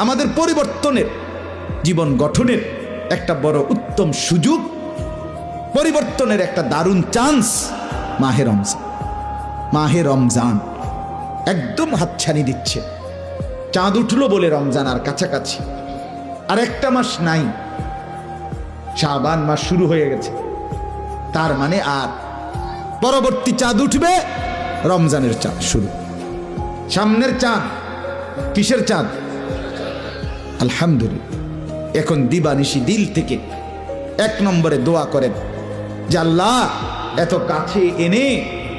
আমাদের পরিবর্তনের, জীবন গঠনের একটা বড় উত্তম সুযোগ, পরিবর্তনের একটা দারুণ চান্স মাহে রমজান। মাহে রমজান একদম হাতছানি দিচ্ছে। চাঁদ উঠলো বলে রমজান আর কাছাকাছি, আর একটা মাস নাই, শাবান মাস শুরু হয়ে গেছে। তার মানে আর পরবর্তী চাঁদ উঠবে, রমজানের চাঁদ শুরু। সামনের চাঁদ কিসের চাঁদ? আলহামদুলিল্লাহ। এখন দিবানিশি দিল থেকে এক নম্বরে দোয়া করেন যে আল্লাহ এত কাছে এনে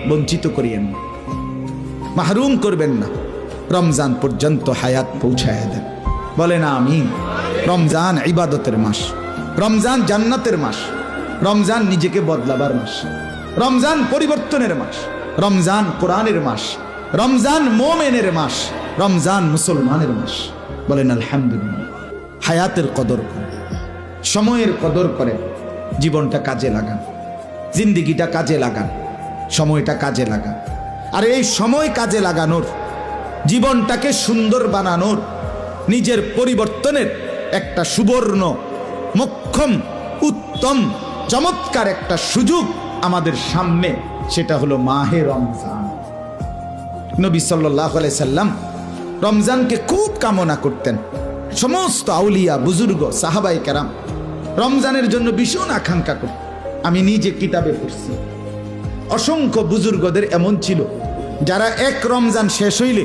বঞ্চিত করিয়েন না, মাহরুম করবেন না, রমজান পর্যন্ত হায়াত পৌঁছায় দেন। বলে না আমিন। রমজান ইবাদতের মাস, রমজান জান্নাতের মাস, রমজান নিজেকে বদলাবার মাস, রমজান পরিবর্তনের মাস, রমজান কোরআনের মাস, রমজান মোমেনের মাস, রমজান মুসলমানের মাস। বলেন আলহামদুলিল্লাহ। হায়াতের কদর করেন, সময়ের কদর করেন, জীবনটা কাজে লাগান, জিন্দিগিটা কাজে লাগান, সময়টা কাজে লাগান। আর এই সময় কাজে লাগানোর, জীবনটাকে সুন্দর বানানোর, নিজের পরিবর্তনের একটা সুবর্ণ মোক্ষম উত্তম চমৎকার একটা সুযোগ আমাদের সামনে, সেটা হলো মাহে রমজান। নবী সাল্লাল্লাহু আলাইহি সাল্লাম রমজানকে খুব কামনা করতেন। সমস্ত আউলিয়া বুজুর্গ সাহাবাই কেরাম রমজানের জন্য ভীষণ আকাঙ্ক্ষা করতেন। আমি নিজে কিতাবে পড়ছি, অসংখ্য বুজুর্গদের এমন ছিল যারা এক রমজান শেষ হইলে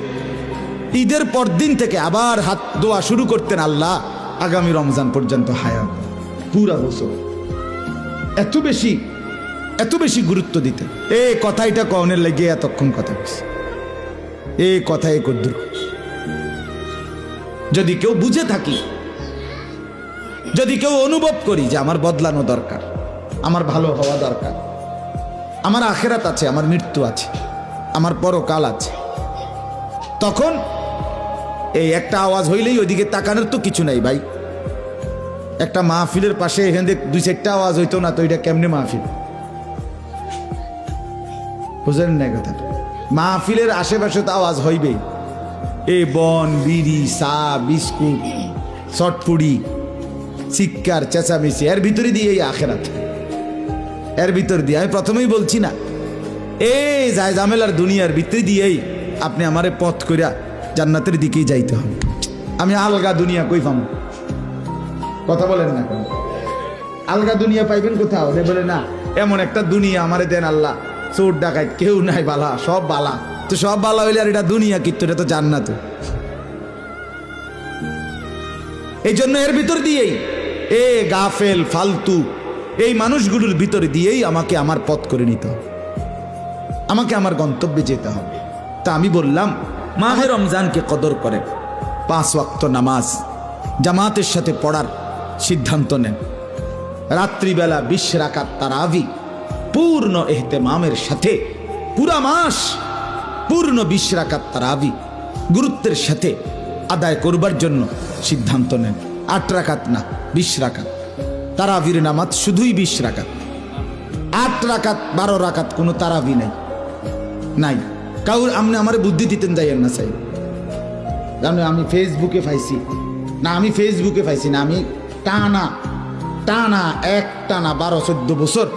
ঈদের পর দিন থেকে আবার হাত দোয়া শুরু করতেন, আল্লাহ আগামী রমজান পর্যন্ত হায়াত, পুরা বছর। এত বেশি গুরুত্ব দিতেন। এই কথাইটা কওনের লেগে এতক্ষণ কথা বলছি, এই কথাই কদ্দুর। যদি কেউ বুঝে থাকি, যদি কেউ অনুভব করি যে আমার বদলানো দরকার, আমার ভালো হওয়া দরকার, আমার আখেরাত আছে, আমার মৃত্যু আছে, আমার পরকাল আছে, তখন এই একটা আওয়াজ হইলেই ওইদিকে তাকানোর তো কিছু নাই ভাই। একটা মাহফিলের পাশে এখানে দুই চারটা আওয়াজ হইতো না তো এটা কেমনে মাহফিল? বুঝলেন না কথা? মাহফিলের আশেপাশে তো আওয়াজ হইবেই। এই বন, বিড়ি, চা, বিস্কুট, চটপুড়ি, চিৎকার চেঁচামেচি, এর ভিতরে দিয়েই আখেরাত, এর ভিতর দিয়ে। আমি প্রথমেই বলছি না, এই যায় ঝামেলার দুনিয়ার ভিতরে দিয়েই আপনি আমারে পথ কইরা জান্নাতের দিকেই যাইতে হবে। আমি আলগা দুনিয়া কই পাবো? কথা বলেন না কেন? আলগা দুনিয়া পাইবেন কোথাও? বলে না এমন একটা দুনিয়া আমারে দেন আল্লাহ, চোর ডাকাত কেউ নাই, বালা সব বালা। তো সব বালা হইলে আর এটা দুনিয়া কিন্তু, এটা তো জান্নাত। এই জন্য এর ভিতর দিয়েই গাফেল ফালতু এই মানুষগুলোর ভিতর দিয়েই আমাকে আমার পথ করে নিতে হবে, আমাকে আমার গন্তব্যে যেতে হবে। তা আমি বললাম মাহে রমজানকে কদর করেন, 5 ওয়াক্ত নামাজ জামাতের সাথে পড়ার সিদ্ধান্ত নেন, রাত্রিবেলা 20 রাকাত তারাবি পূর্ণ এহতেমামের সাথে পুরা মাস পূর্ণ 20 রাকাত তারাবি গুরুত্বের সাথে আদায় করবার জন্য সিদ্ধান্ত নেন। 8 রাকাত না, 20 রাকাত তারাবির নামাজ, শুধুই 20 রাকাত। 8 রাকাত 12 রাকাত কোনো তারাবি নাই। কাউর আপনি আমার বুদ্ধি দিতেন যাইয়েন না চাই, জানো আমি ফেসবুকে পাইছি না, আমি ফেসবুকে পাইছি না, আমি টানা 12-14 বছর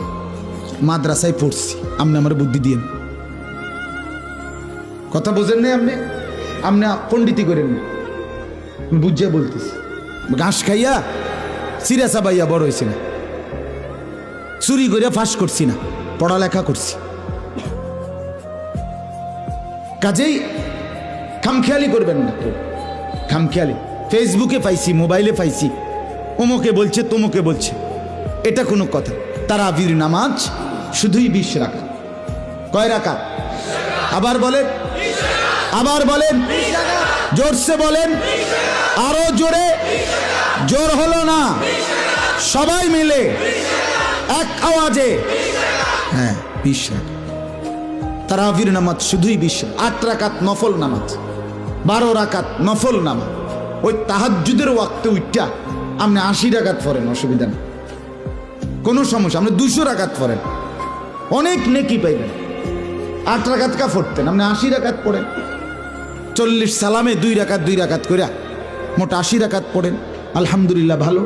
মাদ্রাসায় পড়ছি। আপনি আমার বুদ্ধি দিয়েন, কথা বোঝেন না আপনি, আপনি পণ্ডিতি করেন না, বুঝিয়া বলতেছি। ঘাস খাইয়া চিরা চাবাইয়া বড় হয়েছি না, চুরি করিয়া ফাঁস করছি না, পড়ালেখা করছি। কাজেই খামখেয়ালি করবেন না কেউ, খামখেয়ালি। ফেসবুকে পাইছি, মোবাইলে পাইছি, অমুকে বলছে তমুকে বলছে, এটা কোনো কথা? তারাবির নামাজ শুধুই 20 রাকাত। কয় রাকাত? আবার বলেন, আবার বলেন, জোরসে বলেন, আরো জোরে। জোর হলো না, সবাই মিলে এক আওয়াজে, হ্যাঁ 20 রাকাত তারাবির নামাজ শুধুই 20। 8 রাকাত নফল নামাজ, 12 রাকাত নফল নামাজ। ওই তাহাজ্জুদের ওয়াক্তে উঠটা আপনি 80 রাকাত পড়েন, অসুবিধা নেই, কোনো সমস্যা। আপনি 200 রাকাত পড়েন, অনেক নেকি পাইবেন। 8 রাকাত কা পড়তেন, আপনি 80 রাকাত পড়েন। 40 সালামে 2 রাকাত করে মোট 80 রাকাত পড়েন, আলহামদুলিল্লাহ ভালো।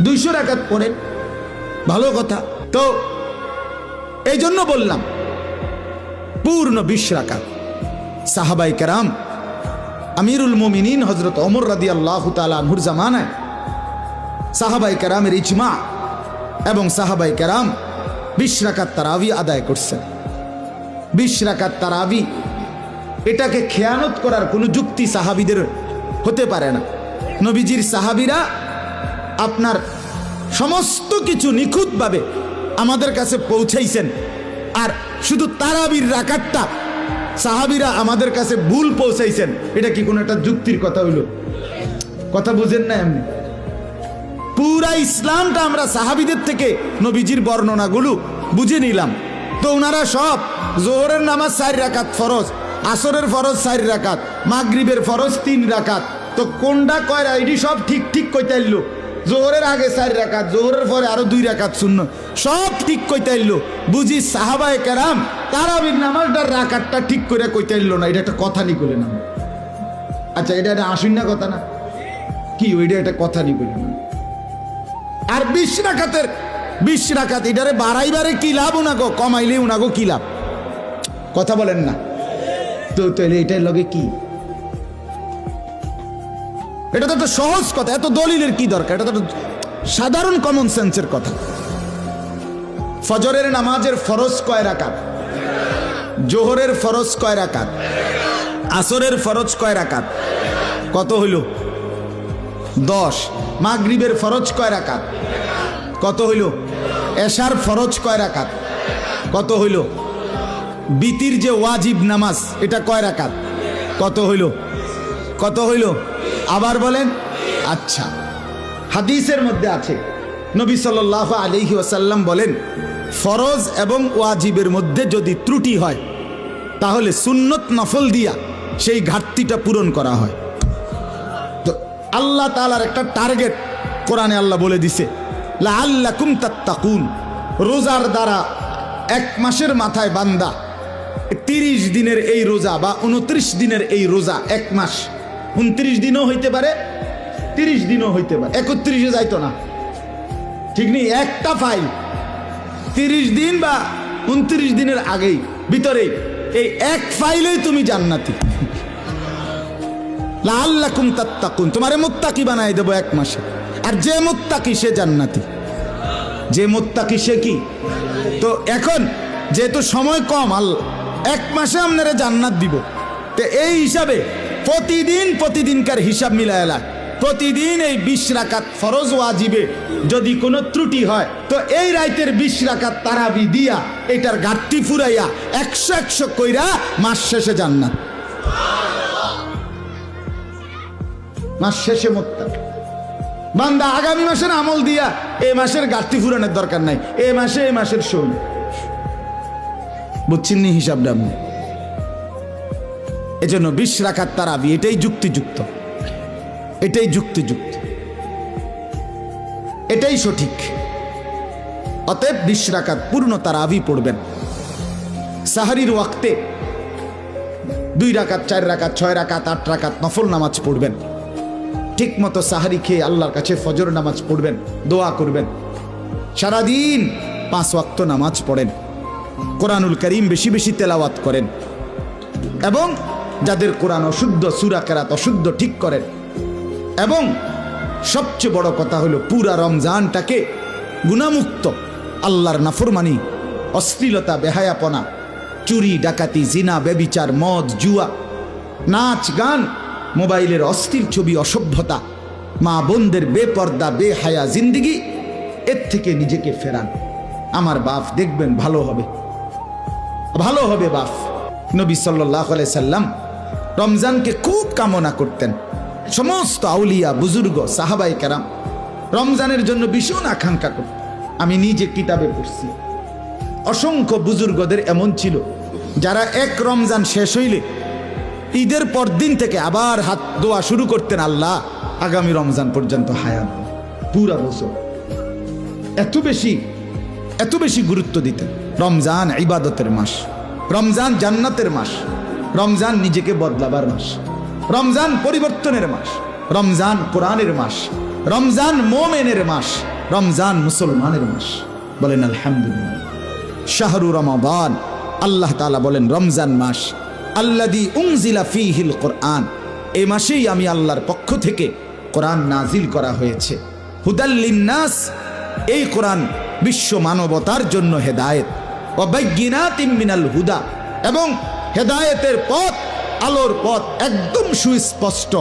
200 রাকাত পড়েন, ভালো কথা। তো এই জন্য বললাম পূর্ণ 20 রাকাত। সাহাবায়ে কেরাম, আমিরুল মুমিনিন হযরত ওমর রাদিয়াল্লাহু তাআলা আনহুর জামানায় সাহাবায়ে কেরামের ইজমা এবং সাহাবায়ে কেরাম 20 রাকাত তারাবি আদায় করছেন। 20 রাকাত তারাবি, এটাকে খেয়ানত করার কোনো যুক্তি সাহাবীদের হতে পারে না। নবীজির সাহাবীরা আপনার সমস্ত কিছু নিখুঁতভাবে আমাদের কাছে পৌঁছাইছেন, আর শুধু তারাবির রাকাতটা সাহাবীরা আমাদের কাছে ভুল পৌঁছাইছেন। এটা কি কোনো একটা যুক্তির কথা হইল? কথা বুঝেন না? এমনি পুরা ইসলামটা আমরা সাহাবীদের থেকে নবীজির বর্ণনাগুলো বুঝে নিলাম। তো ওনারা সব জোহরের নামাজ 4 রাকাত ফরজ, আসরের ফরজ 4 রাকাত, মাগরিবের ফরজ 3 রাকাত। তো কোনটা কয়রা এটি সব ঠিক ঠিক কইতে আইলো। জোহরের আগে 4 রাকাত, জোহরের পরে আরো 2 রাকাত সুন্নত, সব ঠিক কইতে আইলো। বুঝি সাহাবায়ে কেরাম তারাবির নামাজটার রাকাতটা ঠিক করে কইতে আইলো না। এটা একটা কথা নি কইলেন। আচ্ছা, এটা একটা আসুন না কথা না কি? ওইটা একটা কথা নি কইলেন। আর 20 রাকাতের 20 রাকাত এটারে বাড়াইবারে কি লাভ? উনাগো কমাইলে উনাগো কি লাভ? কথা বলেন না তো? তাহলে এটার লগে কি? এটা তো একটা সহজ কথা, এত দলিলের কি দরকার? এটা তো সাধারণ কমন সেন্সের কথা। ফজরের নামাজের ফরজ কয় রাকাত? জোহরের ফরজ কয় রাকাত? আসরের ফরজ কয় রাকাত? কত হইল? 10। মাগরিবের ফরজ কয় রাকাত? কত হইল? এশার ফরজ কয় রাকাত? কত হইল? বিতির যে ওয়াজিব নামাজ এটা কয় রাকাত? কত হইল? কত হইল? আবার বলেন। আচ্ছা, হাদিসের মধ্যে আছে নবী সাল্লাল্লাহু আলাইহি ওয়াসাল্লাম বলেন, ফরজ এবং ওয়াজিবের মধ্যে যদি ত্রুটি হয় তাহলে সুন্নত নফল দিয়া সেই ঘাটতিটা পূরণ করা হয়। তো আল্লাহ তাআলার একটা টার্গেট কোরআনে আল্লাহ বলে দিছে, লাআল্লাকুম তাত্তাকুন। রোজার দ্বারা 1 মাসের মাথায় বান্দা 30 দিনের এই রোজা বা 29 দিনের এই রোজা, 1 মাস 29 দিনও হইতে পারে, 30 দিনও হইতে পারে, 31-এ যাইতো না, ঠিক নেই? একটা ফাইল 30 দিন বা 29 দিনের আগেই ভিতরে এই এক ফাইলেই তুমি জান্নাতি। লাআল্লাকুম তাত্তাকুন, তোমারে মুত্তাকি বানাই দেব 1 মাসে। আর যে মুত্তাকি সে জান্নাতি, যে মুত্তাকি সে কি? তো এখন যেহেতু সময় কম, আল্লাহ 1 মাসে আপনারা জান্নাত দিব। তো এই হিসাবে প্রতিদিনকার হিসাব মিলাইলা, প্রতিদিন এই 20 রাকাত ফরজ ওয়াজিবে যদি কোনো ত্রুটি হয় তো এই রাইতের 20 রাকাত তারাবি দিয়া এটার ঘাটতি ফুরাইয়া 100 কইরা মাস শেষে জান্নাত। মাস শেষে মুত্তাকি বান্দা আগামী মাসের আমল দিয়া এই মাসের ঘাটতি ফুরানোর দরকার নাই, এই মাসের শোন। বুঝছেন নি হিসাবটা আপনি? এজন্য 20 রাকাত তারাবি এটাই যুক্তিযুক্ত, এটাই যুক্তিযুক্ত, এটাই সঠিক। অতএব 20 রাকাত পূর্ণ তারাবি পড়বেন। সাহারির ওয়াক্তে 2 রাকাত, 4 রাকাত, 6 রাকাত, 8 রাকাত নফল নামাজ পড়বেন। ঠিক মতো সাহারি খেয়ে আল্লাহর কাছে ফজর নামাজ পড়বেন, দোয়া করবেন। সারাদিন 5 ওয়াক্ত নামাজ পড়েন, কোরআনুল কারীম বেশি বেশি তেলাওয়াত করেন, এবং যাদের কোরআন অশুদ্ধ, সূরা কেরাত অশুদ্ধ ঠিক করেন। এবং সবচেয়ে বড় কথা হলো পুরা রমজানটাকে গুনাহমুক্ত, আল্লাহর নাফরমানি, অশ্লীলতা, বেহায়াপনা, চুরি, ডাকাতি, জিনা, ব্যভিচার, মদ, জুয়া, নাচ, গান, মোবাইলের অস্থির ছবি, অসভ্যতা, মা বোনদের বেপর্দা, বেহায়া জিন্দিগি, এর থেকে নিজেকে ফেরান। আমার বাপ দেখবেন ভালো হবে, ভালো হবে বাপ। নবী সাল্লাল্লাহু আলাইহি সাল্লাম রমজানকে খুব কামনা করতেন। সমস্ত আউলিয়া, বুজুর্গ, সাহাবায়ে কেরাম রমজানের জন্য ভীষণ আকাঙ্ক্ষা করতেন। আমি নিজে কিতাবে পড়ছি, অসংখ্য বুজুর্গদের এমন ছিল যারা 1 রমজান শেষ হইলে ঈদের পর দিন থেকে আবার হাত দোয়া শুরু করতেন, আল্লাহ আগামী রমজান পর্যন্ত হায়াত পুরা বছর। এত বেশি গুরুত্ব দিতেন। রমজান ইবাদতের মাস, রমজান জান্নাতের মাস, রমজান নিজেকে বদলাবার মাস, রমজান পরিবর্তনের মাস। রমজান কোরআনের মাস, রমজান মোমেনের মাস, রমজান মুসলমানের মাস। বলেন আলহামদুলিল্লাহ। শাহরু রমাদান, আল্লাহ তাআলা বলেন রমজান মাস, আল্লাযী উনজিলা ফীহিল কোরআন, এই মাসেই আমি আল্লাহর পক্ষ থেকে কোরআন নাজিল করা হয়েছে। হুদাল লিন্নাস, এই কোরআন বিশ্ব মানবতার জন্য হেদায়েত। ওয়া বাইয়িনাতিম মিনাল হুদা, এবং হেদায়েতের পথ, আলোর পথ একদম সুস্পষ্ট,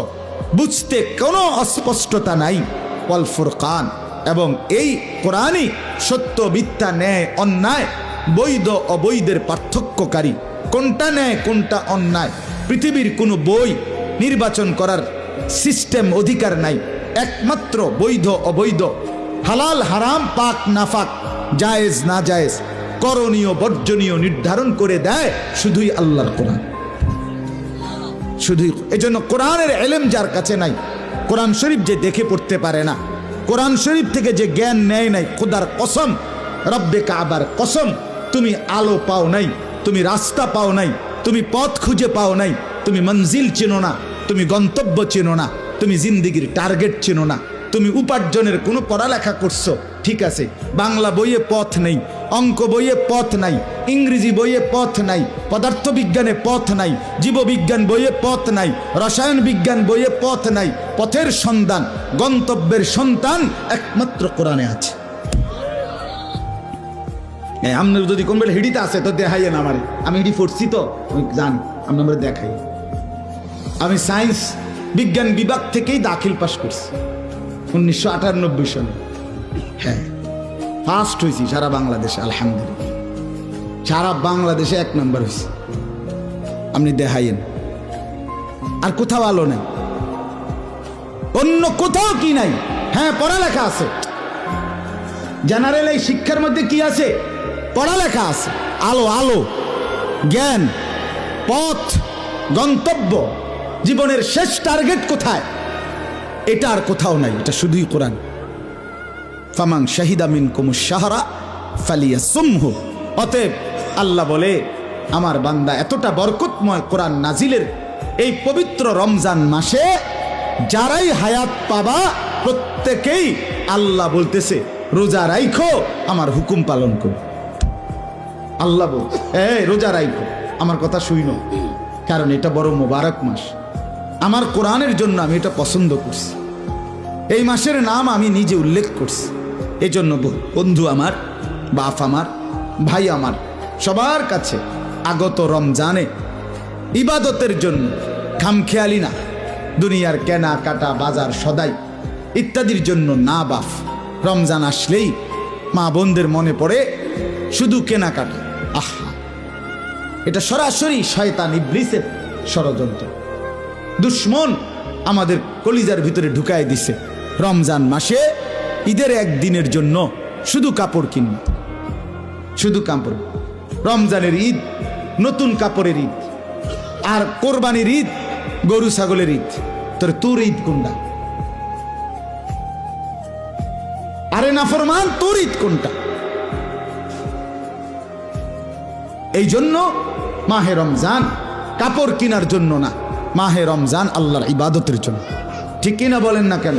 বুঝতে কোনো অস্পষ্টতা নাই। ওয়াল ফুরকান, এবং এই কোরআনই সত্য মিথ্যা, ন্যায় অন্যায়, বৈধ অবৈধের পার্থক্যকারী। কোনটা ন্যায় কোনটা অন্যায় পৃথিবীর কোনো বই নির্বাচন করার সিস্টেম অধিকার নাই। একমাত্র বৈধ অবৈধ, হালাল হারাম, পাক নাফাক, জায়েজ না জায়েজ, করণীয় বর্জনীয় নির্ধারণ করে দেয় শুধুই আল্লাহর কোরআন। শুধুই এজন্য কোরআনের ইলম যার কাছে নাই, কোরআন শরীফ যে দেখে পড়তে পারে না, কোরআন শরীফ থেকে যে জ্ঞান নেয় নাই, খোদার কসম, রব্বে কাবার কসম, তুমি আলো পাও নাই, তুমি রাস্তা পাও নাই, তুমি পথ খুঁজে পাও নাই, তুমি মঞ্জিল চেনো না, তুমি গন্তব্য চেনো না, তুমি জিন্দিগির টার্গেট চেনো না। তুমি উপার্জনের কোনো পড়ালেখা করছো, ঠিক আছে, বাংলা বইয়ে পথ নেই, অঙ্ক বইয়ে পথ নাই, ইংরেজি বইয়ে পথ নাই, পদার্থবিজ্ঞানে পথ নাই, জীববিজ্ঞান বইয়ে পথ নাই, রসায়ন বিজ্ঞান বইয়ে পথ নাই। পথের সন্ধান, গন্তব্যের সন্তান একমাত্র কোরআনে আছে। আপনার যদি কোন বেলা হিডিতে আছে তো দেখাইয়েন আমারে, আমি হিডি পড়ছি তো আমি জানি, আপনি আমরা দেখাই। আমি সায়েন্স বিজ্ঞান বিভাগ থেকেই দাখিল পাস করছি 1998 সালে। হ্যাঁ, ফার্স্ট হয়েছি সারা বাংলাদেশে, আলহামদুলিল্লাহ, সারা বাংলাদেশে 1 নম্বর হয়েছি। আপনি দেখাইয়েন, আর কোথাও আলো নেই, অন্য কোথাও কি নাই। হ্যাঁ, পড়ালেখা আছে, জেনারেল এই শিক্ষার মধ্যে কি আছে? পড়ালেখা আছে, আলো, আলো, জ্ঞান, পথ, গন্তব্য, জীবনের শেষ টার্গেট কোথায়, এটা আর কোথাও নাই, এটা শুধুই কোরআন। ফামান শাহিদা মিনকুমুশ শাহরা ফালিয়াসুমহু। অতএব আল্লাহ বলে, আমার বান্দা এতটা বরকতময় কোরআন নাজিলের এই পবিত্র রমজান মাসে যারাই হায়াত পাবা প্রত্যেকেই আল্লাহ বলতেছে রোজা রাইখো, আমার হুকুম পালন করো। আল্লাহ বল, রোজা রাইখো, আমার কথা শুইনো, কারণ এটা বড় মোবারক মাস। আমার কোরআনের জন্য আমি এটা পছন্দ করছি, এই মাসের নাম আমি নিজে উল্লেখ করছি। এজন্য বন্ধু আমার, বাপ আমার, ভাই আমার, সবার কাছে আগত রমজানে ইবাদতের জন্য খামখেয়ালি না, দুনিয়ার কেনা কাটা, বাজার সদাই ইত্যাদির জন্য না বাপ। রমজান আসলেই মা বোনদের মনে পড়ে শুধু কেনাকাটা। আহা, এটা সরাসরি শয়তান ইবলিসের ষড়যন্ত্র। দুশ্মন আমাদের কলিজার ভিতরে ঢুকায় দিছে রমজান মাসে ঈদের একদিনের জন্য শুধু কাপড় কিনবে, শুধু কাপড়। রমজানের ঈদ নতুন কাপড়ের ঈদ, আর কোরবানির ঈদ গরু ছাগলের ঈদ। তোর ঈদ কোনটা? আরে নাফরমান, তোর ঈদ কোনটা? এই জন্য মাহে রমজান কাপড় কেনার জন্য না, মাহে রমজান আল্লাহর ইবাদতের জন্য। ঠিক কিনা বলেন না কেন?